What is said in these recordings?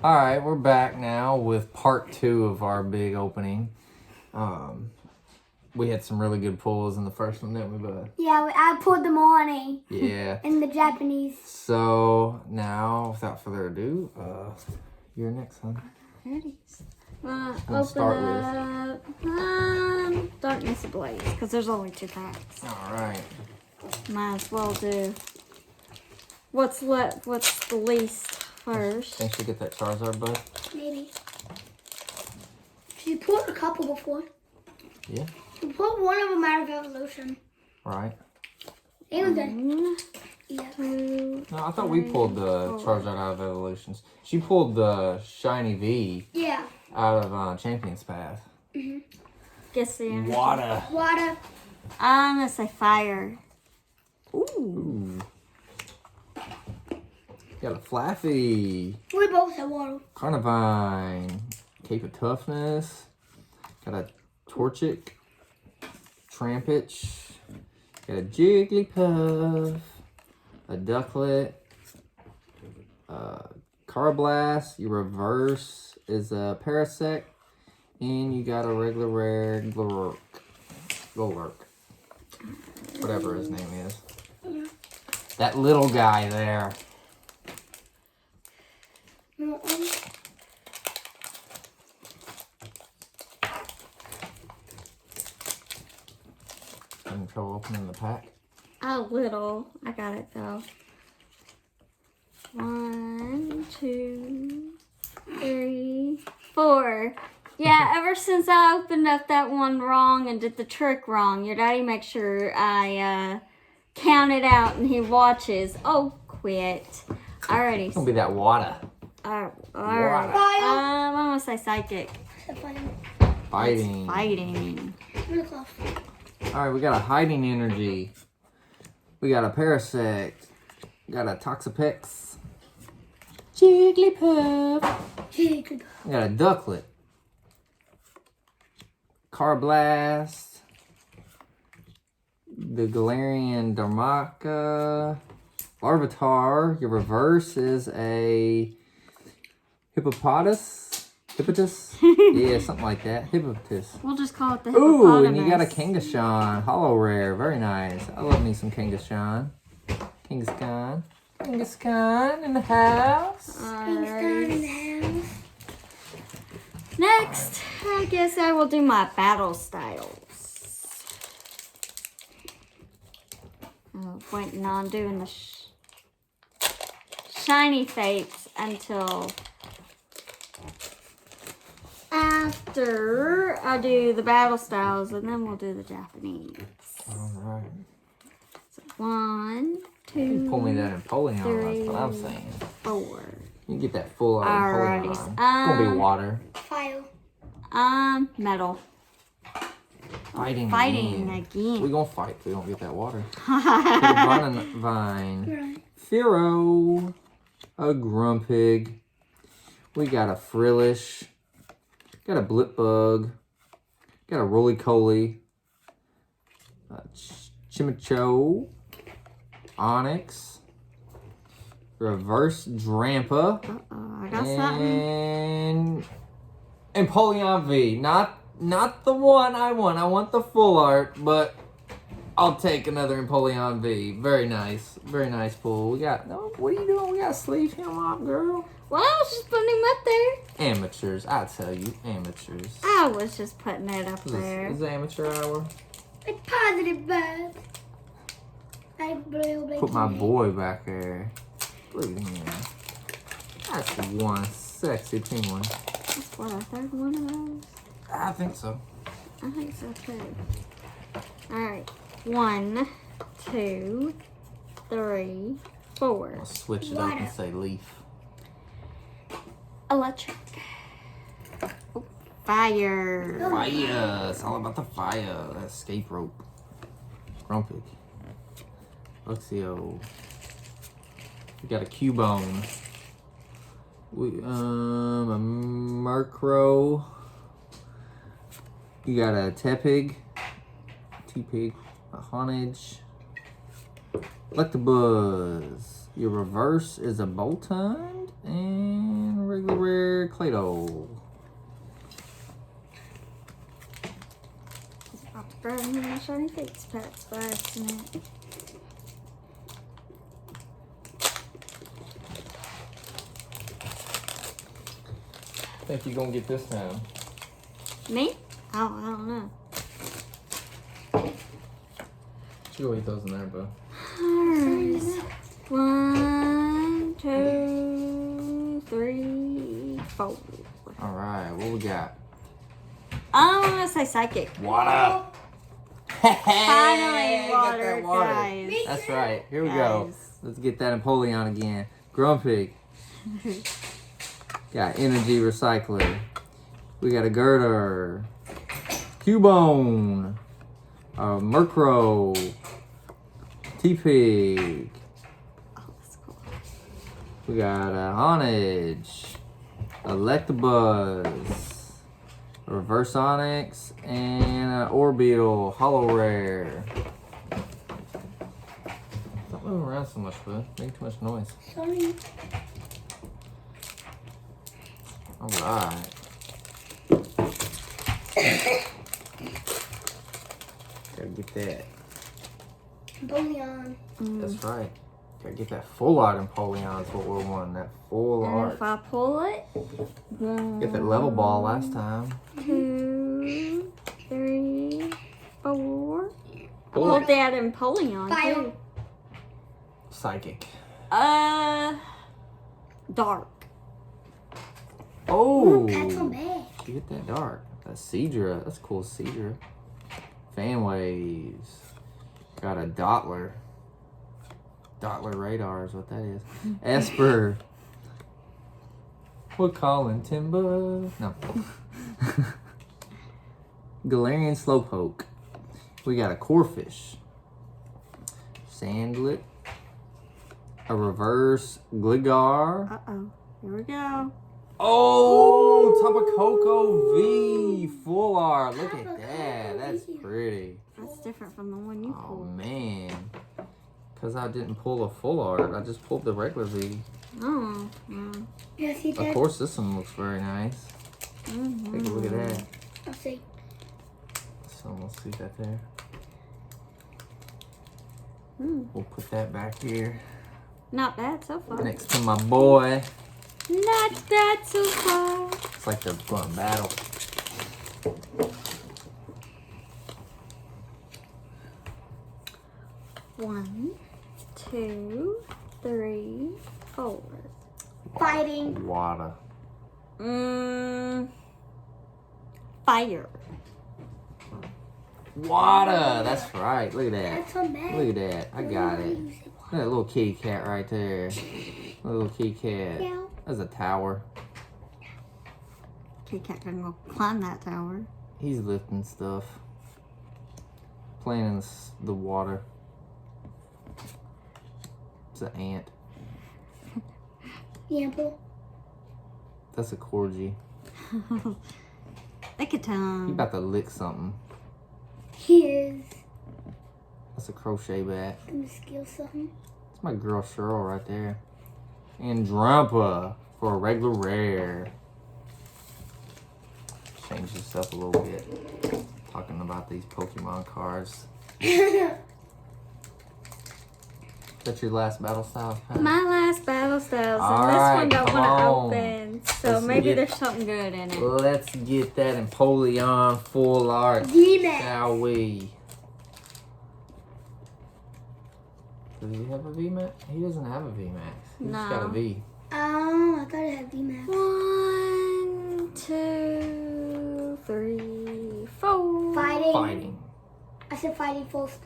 Alright, we're back now with part 2 of our big opening. We had some really good pulls in the first one, didn't we, bud? Yeah, I pulled the money. Yeah. In the Japanese. So, now, without further ado, you're next, son. There it is. We'll start with Darkness Ablaze, because there's only 2 packs. Alright. Might as well do what's the least first. Think she'll get that Charizard, bud? Maybe. She pulled a couple before. Yeah. She pulled one of them out of Evolution. Right. It was good. 1, Yeah. 2, No, I thought we pulled the Charizard out of Evolutions. She pulled the Shiny V Yeah. out of Champion's Path. guess the answer. Water. Water. I'm gonna say fire. Ooh. Ooh. Got a Flaffy. We both said water. Carnivine. Cape of Toughness. Got a Torchic. Trampich. Got a Jigglypuff. A Ducklet. Carablast. Your reverse is a Parasect. And you got a regular rare Glork. Whatever his name is. That little guy there. You want one? Having trouble opening the pack. A little. I got it though. 1, 2, 3, 4. Yeah, ever since I opened up that one wrong and did the trick wrong, your daddy makes sure I count it out and he watches. Oh, quit. Alrighty. It's gonna be that water. Alright. Water. I'm gonna say psychic. That's fine. Fighting. Fighting. Really close. Alright, we got a Hiding Energy. We got a Parasect. We got a Toxapex. Jigglypuff. She could. We got a Ducklet. Carablast. The Galarian Darmaka. Larvitar. Your reverse is a Hippopotas. Yeah, something like that. Hippopotas. We'll just call it the Ooh, hippopotamus. and you got a Kangaskhan. Hollow rare. Very nice. I love me some Kangaskhan. Kangaskhan in the house. Things down in the house. Next, I guess I will do my battle styles. Oh, waiting on doing the shiny fates until after I do the battle styles, and then we'll do the Japanese. Alright. So 1, 2, You can pull me that Empoleon, that's what I'm 3, saying. 4. You can get that full out Alrighty, Empoleon. It's gonna be water. Fire. Metal. Fighting Fighting again. again. We gonna fight if we don't get that water. Vine. Right. Fearow. A Grumpig. We got a Frillish. Got a Blipbug. Got a Roly-Poly. Chimicho. Onyx. Reverse Drampa. I got something. And Empoleon V. Not the one I want. I want the full art, but I'll take another Empoleon V. Very nice. Very nice pull. We got, no, what are you doing? We got to sleeve him up, girl. Well, I was just putting him up there. Amateurs. I tell you, amateurs. I was just putting it up there. This is amateur hour. It's positive vibes. Like blue, Put my boy back there. Look at him. That's one sexy penguin. That's what, our third one of those? I think so. I think so too. Alright. 1, 2, 3, 4. I'll switch it up and say leaf. Electric. Oh, fire. Fire! It's all about the fire. That escape rope. Grumpig. Luxio. We got a Cubone. A Murkrow. You got a Tepig. T-Pig. A Honage. Electabuzz. Your reverse is a Boltund. And regular rare Clado. It's about to burn me my shiny face packs by accident. Think you gonna get this time? Me? Oh, I don't know. You go eat those in there, bro. Alright. 1, 2, 3, 4. All right, what we got? I'm gonna say psychic. Water. Finally, Got water, that water. guys. That's right. Here we go. Guys. Let's get that Empoleon again. Grumpig. Got Energy Recycler. We got a Girder. Cubone. Murkrow. T-Pig. Oh, that's cool. We got a Honedge. Electabuzz. Reverse Onyx. And an Orbeetle. Hollow Rare. Stop moving around so much, bud. Making too much noise. Sorry. Alright. Gotta get that. Empoleon. That's right. Gotta get that full art Empoleon is what we're wanting. That full And art. if I pull it, Get that level ball last time. 2, 3, 4. I Pull pulled it. that Empoleon Fire. too. Psychic. Dark. Oh! That's on bad. You get that dark. That's Seadra. That's cool, Seadra. Fan waves. Got a Dottler. Dottler radar is what that is. Esper. We're calling Timber. No. Galarian Slowpoke. We got a Corphish. Sandlet. A reverse Gligar. Uh-oh. Here we go. Oh, Tapacoco V full art. Look at that. That's pretty. That's different from the one you Oh pulled. man. Because I didn't pull a full art. I just pulled the regular V. Oh. Mm. Yeah, see Of that? course, this one looks very nice. Mm-hmm. Take a look at that. I'll see. So let's see that there. Mm. We'll put that back here Not bad so far. next to my boy. Not bad so far. It's like they're going to battle. One, 2, 3, 4. Fighting. Water. Fire. Water. That's right. Look at that. That's on bad. Look at that. I got it. Look at that little kitty cat right there. Little kitty cat. Yeah. That's a tower. Kitty cat can go climb that tower. He's lifting stuff. Playing in the water. It's an ant. Yample. That's a corgi. Look at He him. about to lick something. He is. That's a crochet bat. Gonna steal something. That's my girl Cheryl right there. And Drampa for a regular rare. Change this up a little bit. Talking about these Pokemon cards. That's your last battle style? Huh? My last battle styles, and All this right, one don't come want to on. open, so Let's maybe get- there's something good in it. Let's get that Empoleon full art, D-Max. shall we? Does he have a VMAX? He doesn't have a VMAX. He's just got a No. V. Oh, I thought it had D-Max. 1, 2, 3, 4. Fighting. Fighting. I said fighting first.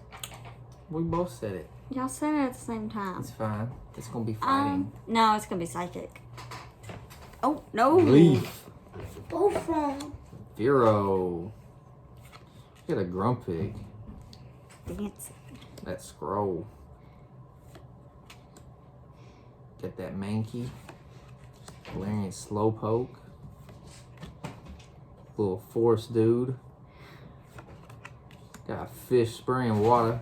We both said it. Y'all said it at the same time. It's fine. It's gonna be fighting. No, it's gonna be psychic. Oh no! Leaf. Both wrong. Vero. Get a Grumpig. Fancy. That Scroll. Get that Mankey. Galarian Slowpoke. Little Forest Dude. Got a fish spraying water.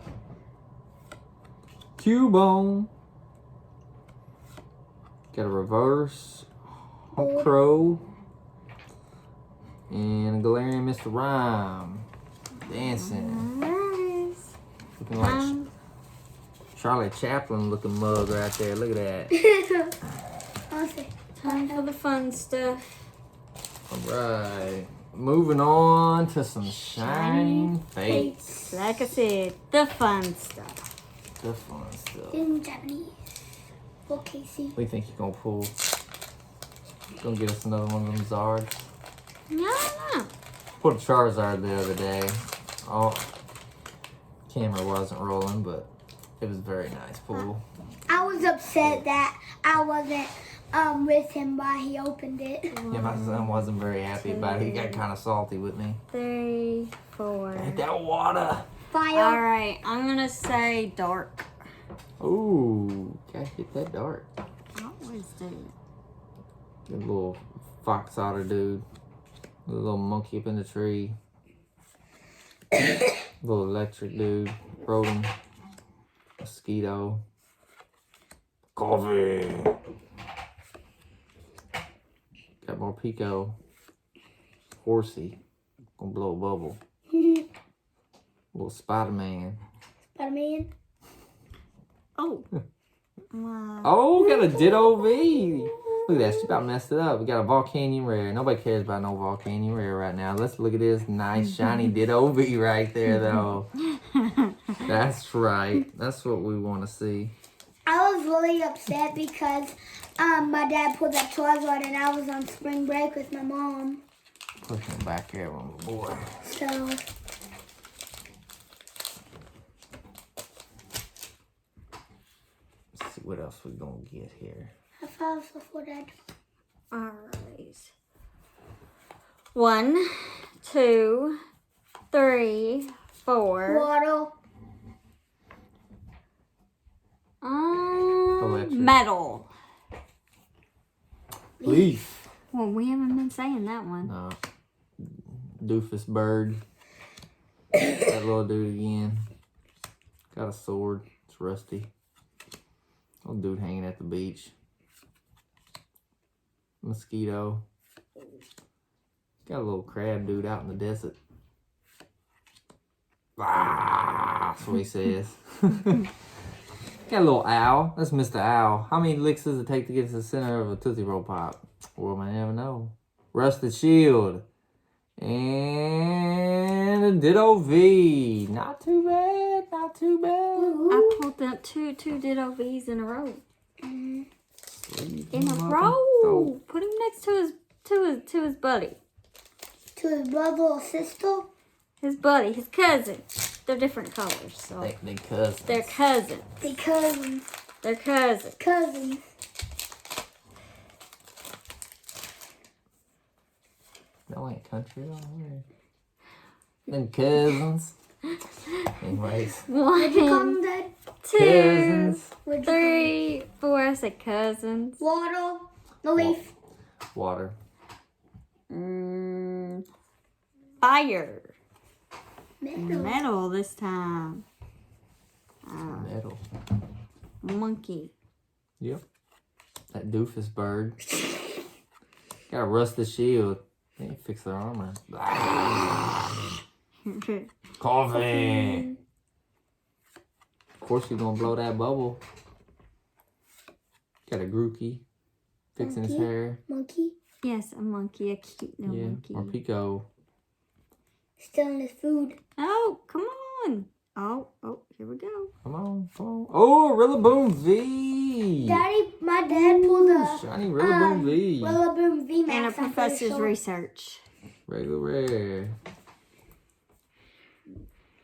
Cubone. Got a reverse Crow. And a Galarian Mr. Rhyme. Dancing. Nice. Looking like Charlie Chaplin looking mug right there. Look at that. Time for the fun stuff. Alright. Moving on to some Shining Fates. Like I said, the fun stuff. The fun stuff. In Japanese. Okay, see. What do you think you're gonna pull? Gonna get us another one of them Zards? No. Pulled a Charizard the other day. Oh, camera wasn't rolling, but it was very nice pull. I was upset that I wasn't with him while he opened it. Yeah, my son wasn't very happy about it. He got kind of salty with me. 3, 4. Hit that water. Fire. Alright, I'm gonna say dark. Ooh, gotta hit that dark. I always do. The little fox otter dude. The little monkey up in the tree. Little electric dude. Rodent. Mosquito. Coffee. Got more Pico. Horsey. Gonna blow a bubble. Little Spider-Man. Spider-Man. Oh. Wow. Oh, got a Ditto V. Look at that. She about messed it up. We got a Volcanion Rare. Nobody cares about no Volcanion Rare right now. Let's look at this nice shiny Ditto V right there, though. That's right. That's what we want to see. I was really upset because my dad pulled that Charizard and I was on spring break with my mom. Put him back here on the board. So Let's see what else we gonna get here. I felt so for that. Alright. 1, 2, 3, 4. Waddle. Electric. Metal. Leaf. Well, we haven't been saying that one. No. Doofus bird. That little dude again. Got a sword. It's rusty. Little dude hanging at the beach. Mosquito. Got a little crab dude out in the desert. Ah, that's what he says. Got a little owl. That's Mr. Owl. How many licks does it take to get to the center of a Tootsie Roll Pop? Well, I never know. Rusted Shield. And a Ditto V. Not too bad. Not too bad. I pulled that two Ditto V's in a row. In a row. Put him next to his buddy. To his brother or sister. His buddy, his cousin. They're different colors, so They cousins. they're cousins. The cousins. They're cousins. Cousins. No, ain't country all here. Them cousins. Anyways. What'd you call 1, them, Dad? 2, Cousins. 3, 4. I said cousins. Waddle. The leaf. Water. Fire. Metal. Metal this time. Metal. Monkey. Yep. That doofus bird. Got a rusted shield. They ain't fix their armor. Coffee. Of course you're gonna blow that bubble. Got a Grookey. Fixing his Monkey? hair. Monkey. Yes, a monkey, a cute little Yeah. monkey. Or Pico. Stealing his food. Oh, come on. Oh, here we go. Come on, come on. Oh, Rillaboom V. Daddy, my dad pulled a Shiny Rillaboom V. Rillaboom VMAX. And a I'm pretty professor's sure. research. Regular rare.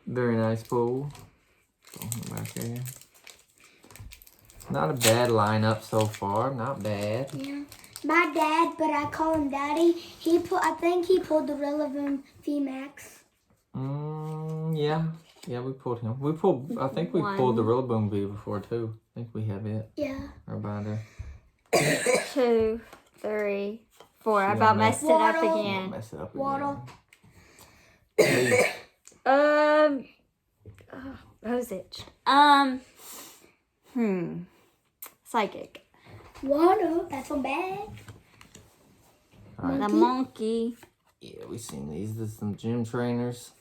Very nice pull. Throw him back there. Not a bad lineup so far. Not bad. Yeah. My dad, but I call him Daddy. I think he pulled the Rillaboom VMAX. Yeah. Yeah, we pulled him. I think we pulled the Rillaboom V before too. I think we have it. Yeah. Our binder. 2, 3, 4. I Yeah, about man. messed it up Waddle. again. Mess it up Waddle. again. Rosage. Psychic. Water. That's so bad. All right. The monkey. Yeah, we seen these. This is some gym trainers.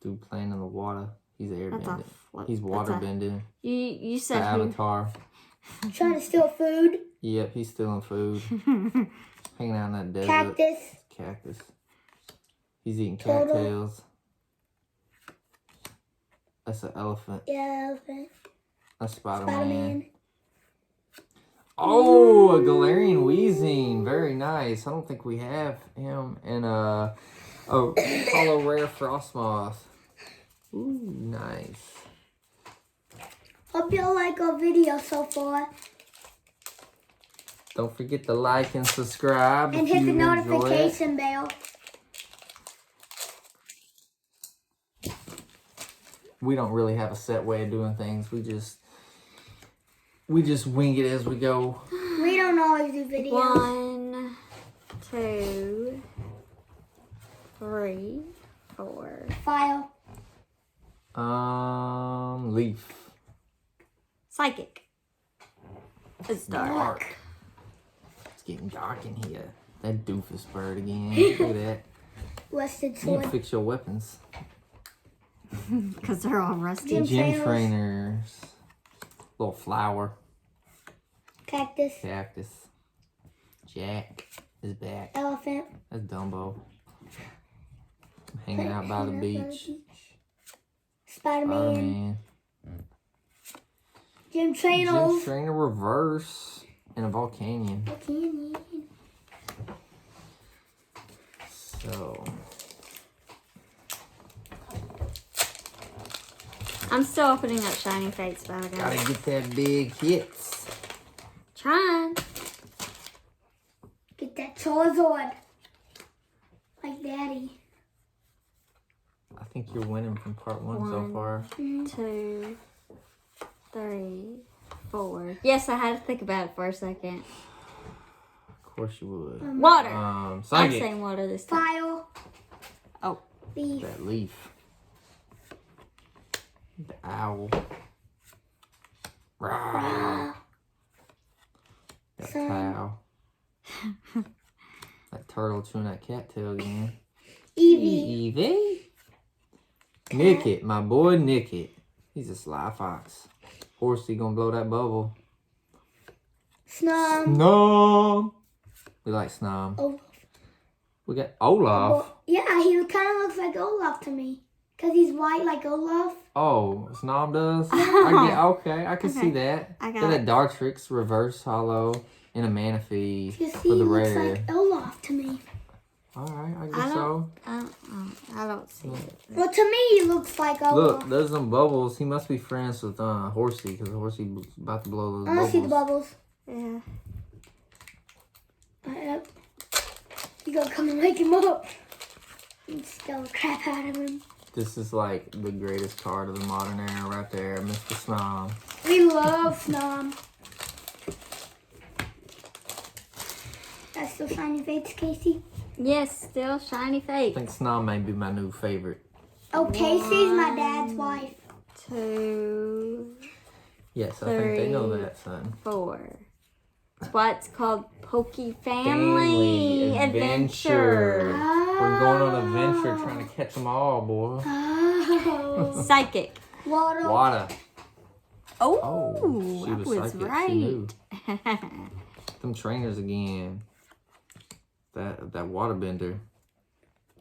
Dude playing in the water. He's airbending. He's water bending. You The said who? Avatar. Trying to steal food. Yep, he's stealing food. Hanging out in that desert. Cactus. He's eating Turtle. cattails. That's an elephant. Yeah, elephant. That's Spider-Man. Spider-Man. Oh, a Galarian Weezing. Very nice. I don't think we have him. And a hollow rare Frostmoth. Ooh, nice. Hope you like our video so far. Don't forget to like and subscribe. And if hit the you enjoy it. notification bell. We don't really have a set way of doing things. We just wing it as we go. We don't always do videos. 1, 2, 3, 4. File. Leaf. Psychic. It's dark. It's getting dark in here. That doofus bird again. Look at that. Rusted You need to sword. fix your weapons. Because they're all rusty. Gym Gym trainers. trainers. Little flower. Cactus. Cactus. Jack is back. Elephant. That's Dumbo. Hanging out by the beach. Spider-Man. Spider-Man. Gym Gym trainers. trainer reverse. And a Volcanion. Canyon. So. I'm still opening up Shiny Fates, by the way. Gotta get that big hits. Trying. Get that Charizard. Like Daddy. I think you're winning from part one so 1, far. 2, 3, 4. Yes, I had to think about it for a second. Of course you would. Water. I'm Psychic. saying water this time. File. Oh. Leaf. That leaf. The owl. Rah. That Sun. cow. That turtle chewing that cattail again. Eevee. Eevee. Nick it, my boy Nick it. He's a sly fox. Horsey gonna blow that bubble. Snom. Snom. We like Snom. Oh. We got Olaf. Yeah, he kind of looks like Olaf to me. Because he's white like Olaf. Oh, Snom does? Okay, I can see that. I got Then a it. Dartrix, reverse hollow, and a Manaphy You see, for he the looks rare. like Olaf to me. Alright, I I guess so. I don't see it. Well, to me, he looks like Olaf. Look, there's some bubbles. He must be friends with Horsey, because Horsey about to blow those I want to see the bubbles. Yeah. You gonna come and wake him up. And scare the crap out of him. This is like the greatest card of the modern era right there, Mr. Snom. We love Snom. That's still Shiny Fates, Casey. Yes, still Shiny I Fate. think Snom may be my new favorite. Oh, Casey's my dad's wife. 2, Yes, I think they know 3, that, son. 4. That's why it's called Poke Family Family Adventure. We're going on an adventure trying to catch them all, boy. Oh. Psychic. Water. Water. Oh, Oh, she I was was psychic. She right. knew. Them trainers again. That waterbender.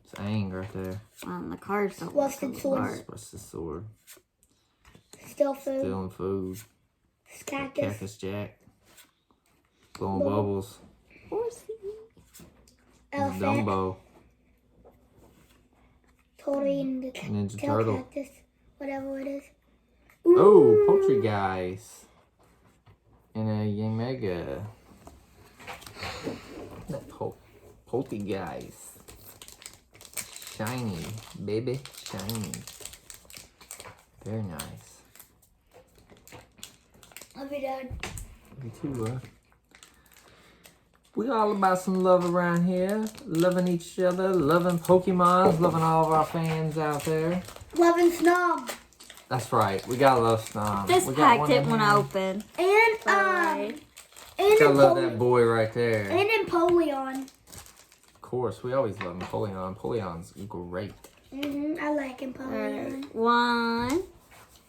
It's Aang right there. On the cards don't Rusted look sword. hard. What's the sword? Still food. Stealing food. Cactus. Cactus Jack. Blowing bubbles. Horsey. Elephant. Dumbo. Tori and the Ninja tail Turtle. cactus. Whatever it is. Oh, Poultry Guys. And a Yamega. That Poultry Guys. Shiny, baby. Shiny. Very nice. Love you, Dad. Me too, We all about some love around here. Loving each other, loving Pokemons, loving all of our fans out there. Loving Snob. That's right. We gotta love Snom. This We got pack didn't in want to here. open. And, Sorry. And Gotta love that boy right there. And Empoleon. Of course, we always love Empoleon. Empoleon's great. I like Empoleon. Alright. 1,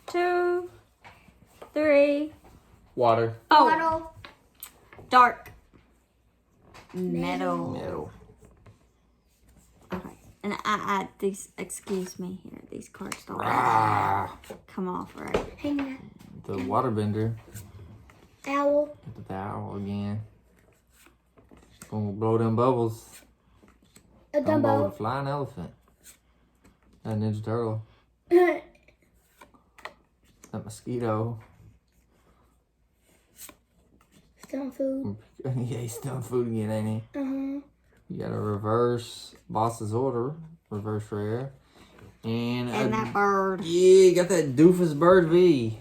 2, 3. Water. Oh, Bottle. dark. Metal. Metal. Okay. And I these, excuse me here, these cards don't Ah, come off right. Hang on. the waterbender. Owl. Get the owl again. Gonna blow them bubbles. A Gonna blow the Dumbo. flying elephant. That Ninja Turtle. That mosquito. Stone food. Yeah, he's still food again, ain't he? Uh-huh. You got a reverse boss's order. Reverse rare. And that bird. Yeah, you got that doofus bird V.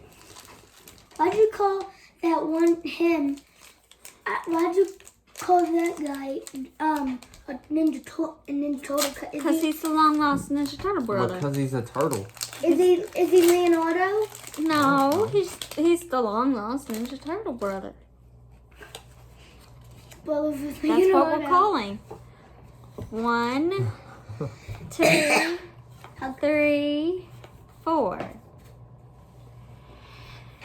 Why'd you call that one him? Why'd you call that guy a Ninja Turtle? Because he's the long lost Ninja Turtle brother. Because he's a turtle. Is he Leonardo? No, he's the long lost Ninja Turtle brother. Well, if it's That's Leonardo. what we're calling. 1, 2, 3, 4.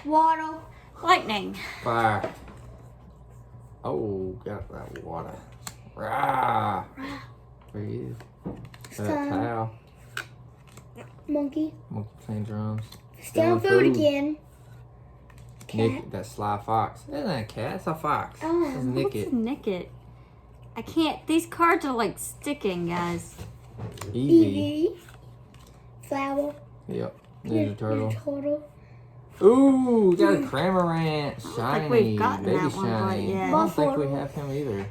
Waddle. Lightning. Fire. Oh, got that water. Rah. Breathe. That Stun. cow. Monkey. Monkey playing drums. Stone food again. Cat. Nick, that sly fox. Isn't that a cat? It's a fox. Oh, Let's nick What's it. nick it? I can't. These cards are like sticking, guys. Eevee. Eevee. Flower. Yep. Ninja Turtle. Ninja Turtle. Ooh, we got a Cramorant. think Shiny. we've gotten Baby that one, but shiny. yeah. I don't think we Buffalo. have him either.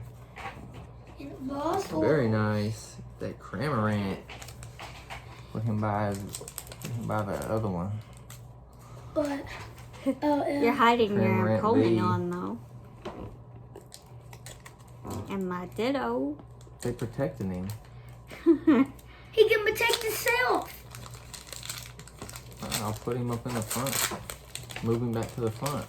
And a boss. Very nice. That Cramorant. We can buy the other one. But You're hiding your Cramorant Empoleon, though. And my Ditto. They protecting him. he can protect himself. I'll put him up in the front. Move him back to the front.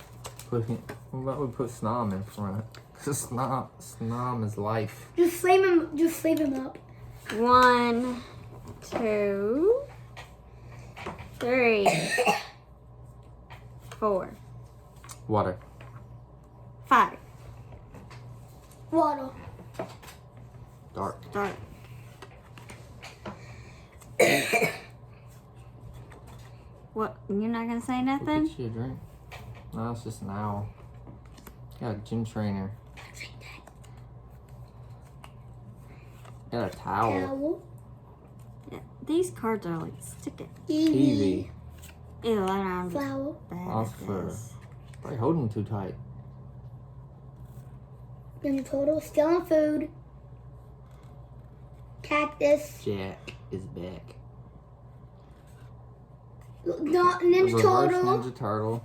What about we put Snom in front? Cause Snom is life. Just leave him up. 1, 2, 3, 4, Water. 5. Waddle. Dark. Dark. What? You're not gonna say nothing? Get you a drink. No, it's just an owl. Got a gym trainer. Got a towel. Owl. Yeah, these cards are like sticking. Eevee. Ew, I'm just Flower. bad at Oscar. this. Probably holding him too tight. Ninja Turtle. Still on food. Cactus. Jack is back. Not Ninja Reverse Turtle. Ninja Turtle.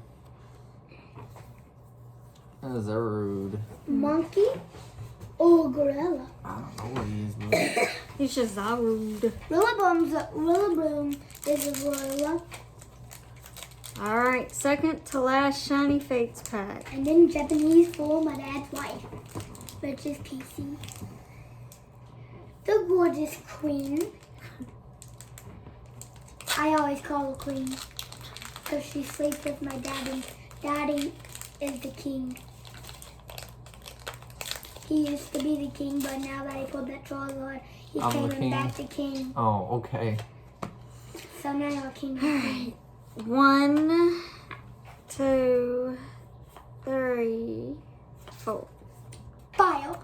That is rude. Monkey. Or gorilla. I don't know what he is, but He's just so rude. Rillaboom is a gorilla. Alright, second to last Shiny Fates pack. And then Japanese for my dad's wife, which is PC. The gorgeous queen. I always call her queen because she sleeps with my dad and daddy is the king. He used to be the king, but now that he pulled that Charizard, he I'm the came king. back to king. oh, okay. So now you're king. and queen. 1, 2, 3, 4. File.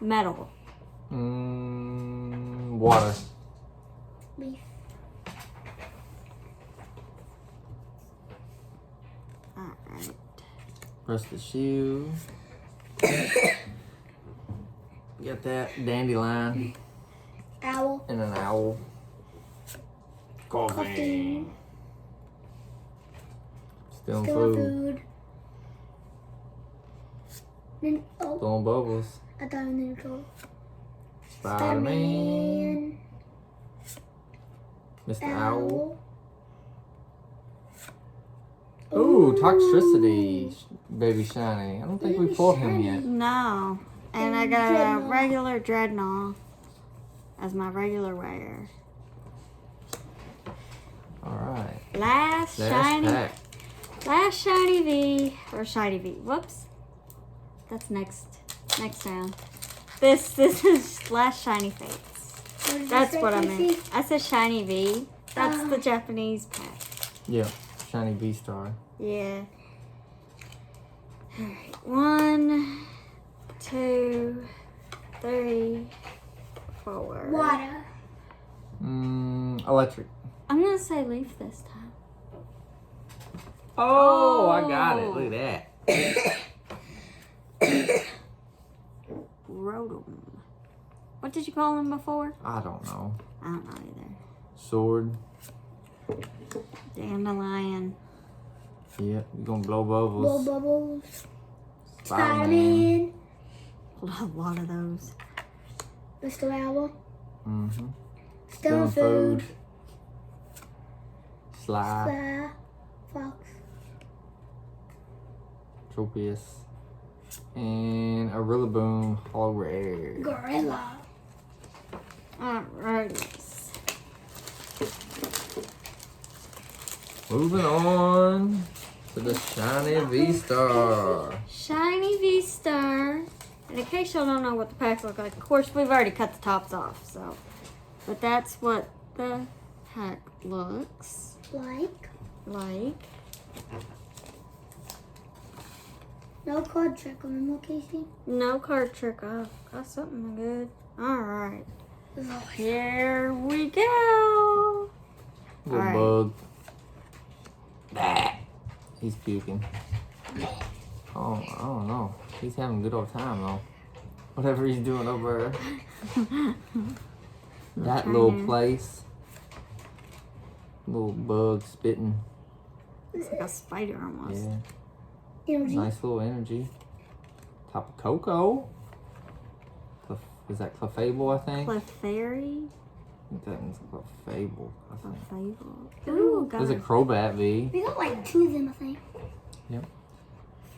Metal. Water. Leaf. Alright. Rest the shoe. Got that dandelion Owl. and an owl. Coffee. Coffee. Still Still food. food. Then, oh, Throwing bubbles. I thought it was Ninja Turtle. Spider-Man. Mr. Owl. Ooh, Toxicity, Baby Shiny. I don't think we Baby pulled him Shiny. yet. No. And I And got a Dreadnought. regular Dreadnought as my regular rare. Alright. Last Last shiny. pack. Last shiny V. Or shiny V. Whoops. That's next round. This is last shiny fates. What did That's you say, what I Casey? meant. I said shiny V. That's the Japanese pack. Yep. Shiny V-Star. Yeah. Alright. 1, 2, 3, 4. Water. Electric. I'm gonna say leaf this time. Oh, I got it. Look at that. Rotom. What did you call him before? I don't know. I don't know either. Sword. Dandelion. Yep. You gonna blow Blow bubbles. bubbles. Spider-Man. Spider-Man. A lot of those. Mr. Owl. Mm-hmm. Stone Food. Sly. Fly. Fox. Tropius. And a Rillaboom Holo Rare. Gorilla. Alright. Moving on to the Shiny V-Star. Shiny V-Star. And in case y'all don't know what the packs look like, of course we've already cut the tops off, so. But that's what the pack looks Like. like. No card trick on them, Casey. No card trick off. Got something good. Alright. Here we go. Little Alright. bug. He's puking. Oh, I don't know. He's having a good old time though. Whatever he's doing over there. That little place. Little bug spitting. It's like a spider almost. Yeah. Energy. Nice little energy. Top of Coco. Is that Clefable, I think? Clefairy. I think that one's Clefable, I think. Clefable. Ooh, got There's a Crobat V. We got like 2 of them, I think. Yep.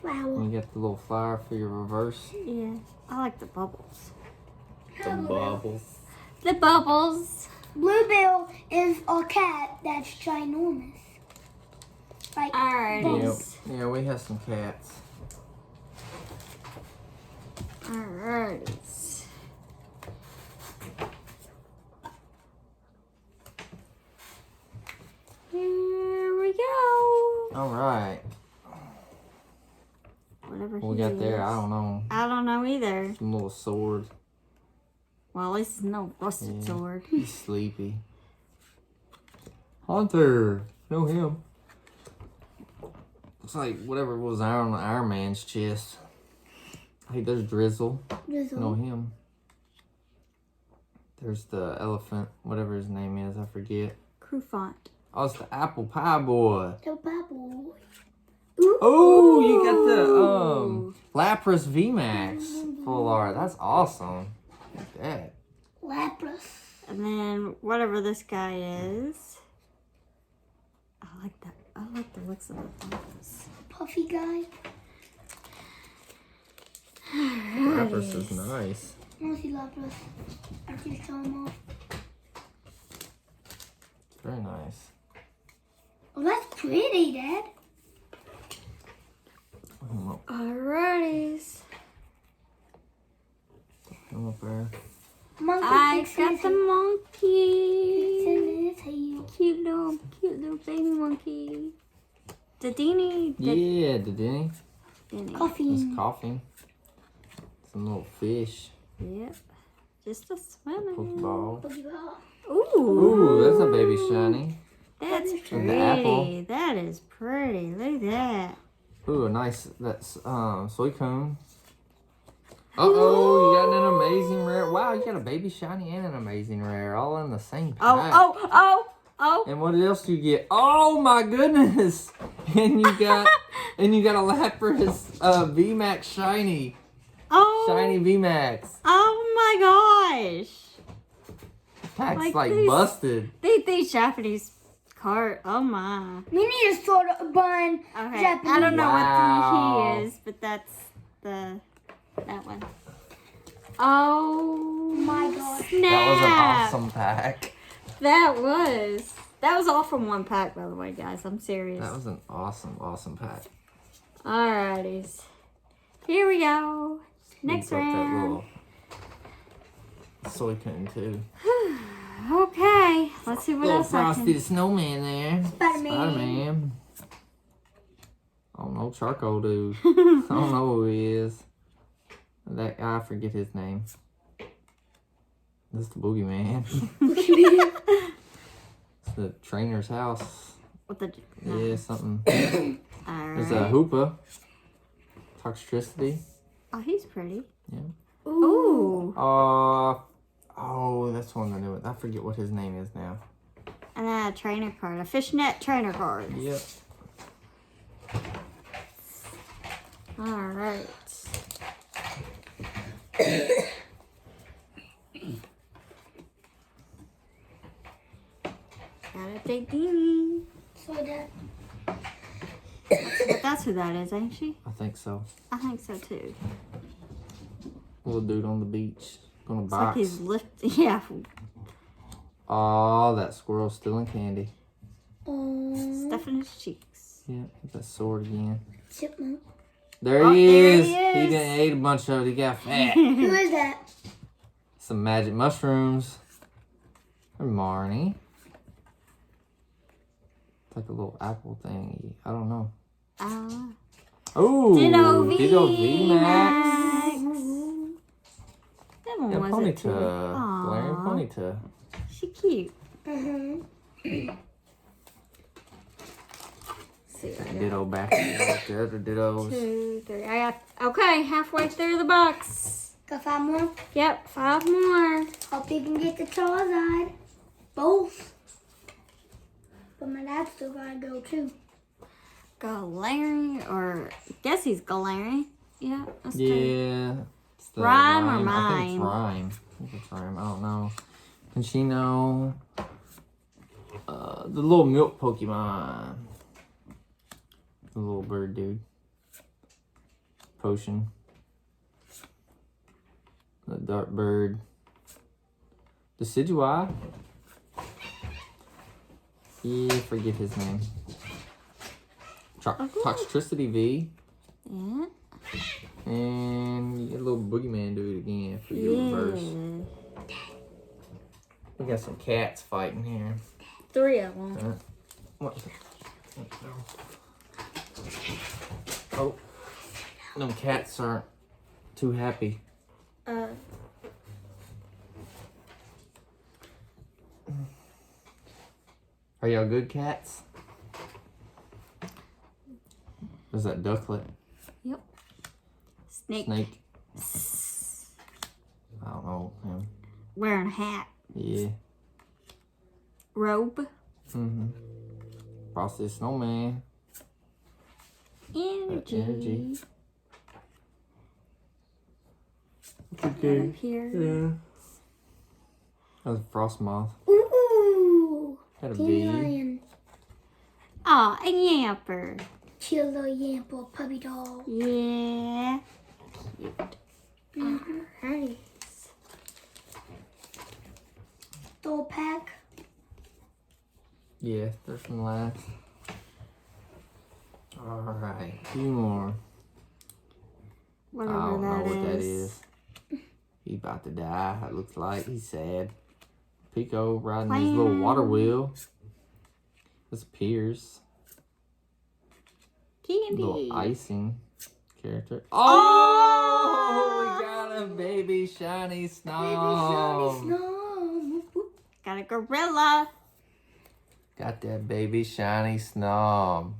Flower. And you got the little flower for your reverse. Yeah. I like the bubbles. The bubbles. The bubbles. Bluebill is a cat that's ginormous. Like, Alrighty. Yep. Yeah, we have some cats. Alright. Here we go. Alright. Whatever What we he got there, is. I don't know. I don't know either. Some little sword. Well, at least it's no rusted Yeah. sword. He's sleepy. Hunter. Know him. Looks like whatever was on Iron Man's chest. Hey, there's Drizzle. Know him. There's the elephant, whatever his name is, I forget. Crufont. Oh, it's the Apple Pie Boy. The bubble. Oh, you got the Lapras VMAX full art. That's awesome. Look at that. Lapras. And then whatever this guy is. I like that. I like the looks of the bubbles. Puffy guy. Lapras is nice. I want to see Lapras. I can show him off. Very nice. Oh, that's pretty, Dad. Alrighties. Come up there. Monkey I fixing got his- the monkey. fixing his tail. Cute little baby monkey. Dadini. Yeah, did he? Coffee. He's coughing. Some little fish. Yep. Just a swimming. Pokeball. Pokeball. Ooh. Ooh, that's a baby shiny. That's And pretty. the apple. That is pretty. Look at that. Ooh, a nice, that's Suicune. Uh-oh, you got an amazing rare. Wow, you got a baby shiny and an amazing rare all in the same pack. Oh. And what else do you get? Oh my goodness! And you got a Lapras VMAX shiny. Oh. Shiny VMAX. Oh my gosh. Pack's Like like these- busted. These Japanese Cart. Oh my. We need a soda bun. Okay. Japanese. I don't know Wow. what he is, but that's that one. Oh My gosh. snap. That was an awesome pack. That was all from one pack, by the way, guys. I'm serious. That was an awesome pack. Alrighties. Here we go. Next Beats up that round. little soy cone too. Okay. Let's see what Little else I Frosty can. the Snowman there. Spider-Man. Spider-Man. Oh no, Charcoal Dude. I don't know who he is. That guy, I forget his name. This is the Boogeyman. It's the trainer's house. What the? Yeah, something. All There's a right. Hoopa. Toxtricity. Oh, he's pretty. Yeah. Ooh. Oh, that's one I knew it. I forget what his name is now. And then a trainer card, a fishnet trainer card. Yep. All right. Got a big beanie. So that. That's who that is, ain't she? I think so. I think so too. Little dude on the beach. Gonna It's like box. he's lifting. Yeah. Oh, that squirrel's stealing candy. Stuffing his cheeks. Yeah, that sword again. Chipmunk. There Oh, he there is. he He is. didn't ate a bunch of it. He got fat. Who is that? Some magic mushrooms. Or Marnie. It's like a little apple thingy. I don't know. Oh, Ditto V Max. That one Yeah, was it too. Ponyta. Glaring Aw, Ponyta. she cute. Mm-hmm. See what I got. Ditto back there. The other dittos. 2, 3. I got okay. Halfway through the box. Got 5 more. Yep, 5 more. Hope you can get the Charizard. Both. But my dad's still gotta go too. Galarian, or I guess he's Galarian. Yeah. That's true. Yeah. It's the Rhyme or I think mime? it's rhyme. I think it's rhyme. I don't know. Conchino. The little milk Pokemon. The little bird dude. Potion. The dark bird. Decidueye. Yeah, forget his name. Toxtricity V. Yeah. And you get a little boogeyman dude again for your reverse. We got some cats fighting here. 3 of them. What? Oh, them cats aren't too happy. Are y'all good cats? Is that ducklet? Yep. Snake. Snake? I don't know him. Wearing a hat. Yeah. Robe. Mm-hmm. Frosty the Snowman. Energy. Energy. Right up here. Yeah. That was a frost moth. Ooh. Had a Teeny bee. lion. Aw, a yamper. Cute little yamper puppy dog. Yeah. Mm-hmm. Alright. Little pack. Yeah, they're from last. Alright, 2 more. I Whatever don't know that what that is. is. He about to die, it looks like. He's sad. Pico riding his little water wheel. Disappears. Candy. Little icing character. Oh! We got a baby shiny snow. Snow. Got a gorilla. Got that baby shiny snow.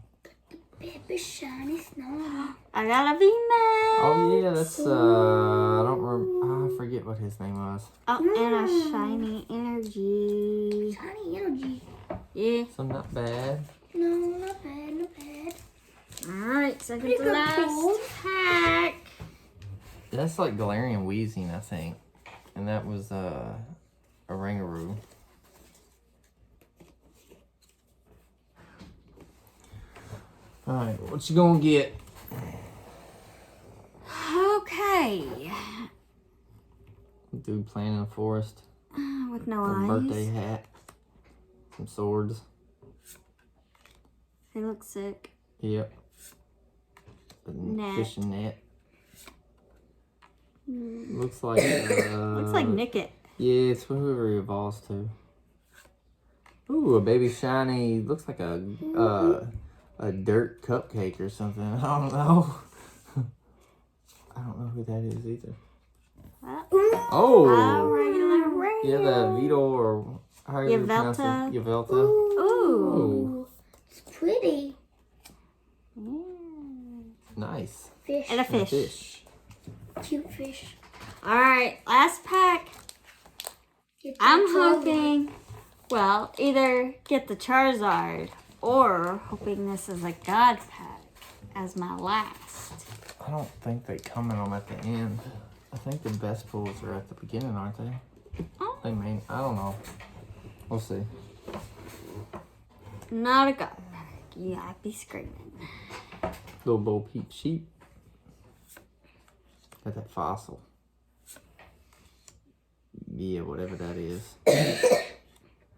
Baby shiny snow. I got a V-Max. Oh yeah, that's I don't remember. I forget what his name was. Oh, and a shiny energy. Shiny energy. Yeah. So not bad. No, not bad, not bad. Alright, second Pretty to good last pull. pack. That's like Galarian Wheezing, I think. And that was a Rangaroo. Alright, what you gonna get? Okay. Dude playing in the forest. With no A eyes. birthday hat. Some swords. They look sick. Yep. A Net. fishing net. Looks like Looks like Nickit. yeah, it's whoever he evolves to. Ooh, a baby shiny. Looks like a dirt cupcake or something. I don't know. I don't know who that is either. Oh, Regular ray. yeah, the Vito or how you pronounce it? Yavelta. Yavelta. Ooh. It's pretty. Nice. Fish. And a And a fish. Cute fish. Alright, last pack. Get I'm that Charizard. hoping, well, either get the Charizard or hoping this is a God pack as my last. I don't think they come in them at the end. I think the best pulls are at the beginning, aren't they? Oh. They may. I don't know. We'll see. Not a God pack. Yeah, I'd be screaming. Little Bo Peep sheep. Got that fossil. Yeah, whatever that is.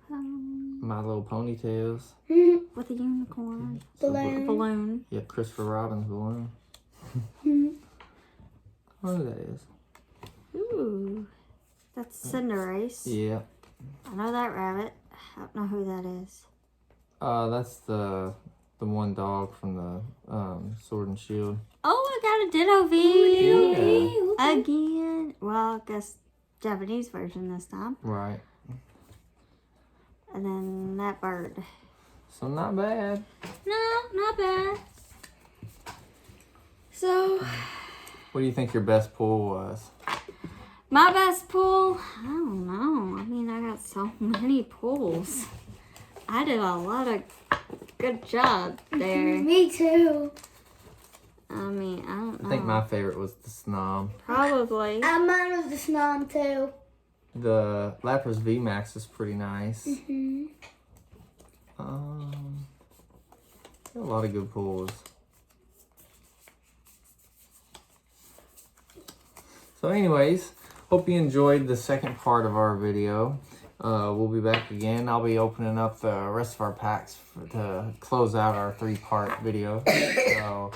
My Little Ponytails. With a unicorn. Balloon. Balloon. Yeah, Christopher Robin's balloon. I don't know who that is. Ooh. That's Cinderace. Yeah. I know that rabbit. I don't know who that is. That's the one dog from the Sword and Shield. Oh, I got a Ditto V. Yeah. Again. Well, I guess Japanese version this time. Right. And then that bird. So not bad. No, not bad. So, What do you think your best pull was? my best pull, I don't know. I mean, I got so many pulls. I did a lot of good job there. Me too. I mean, I don't know. I think my favorite was the Snom. Probably. Mine was the Snom too. The Lapras VMAX is pretty nice. A lot of good pulls. So anyways, hope you enjoyed the second part of our video. We'll be back again. I'll be opening up the rest of our packs to close out our 3-part video. So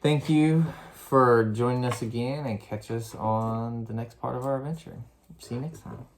thank you for joining us again and catch us on the next part of our adventure. See you next time.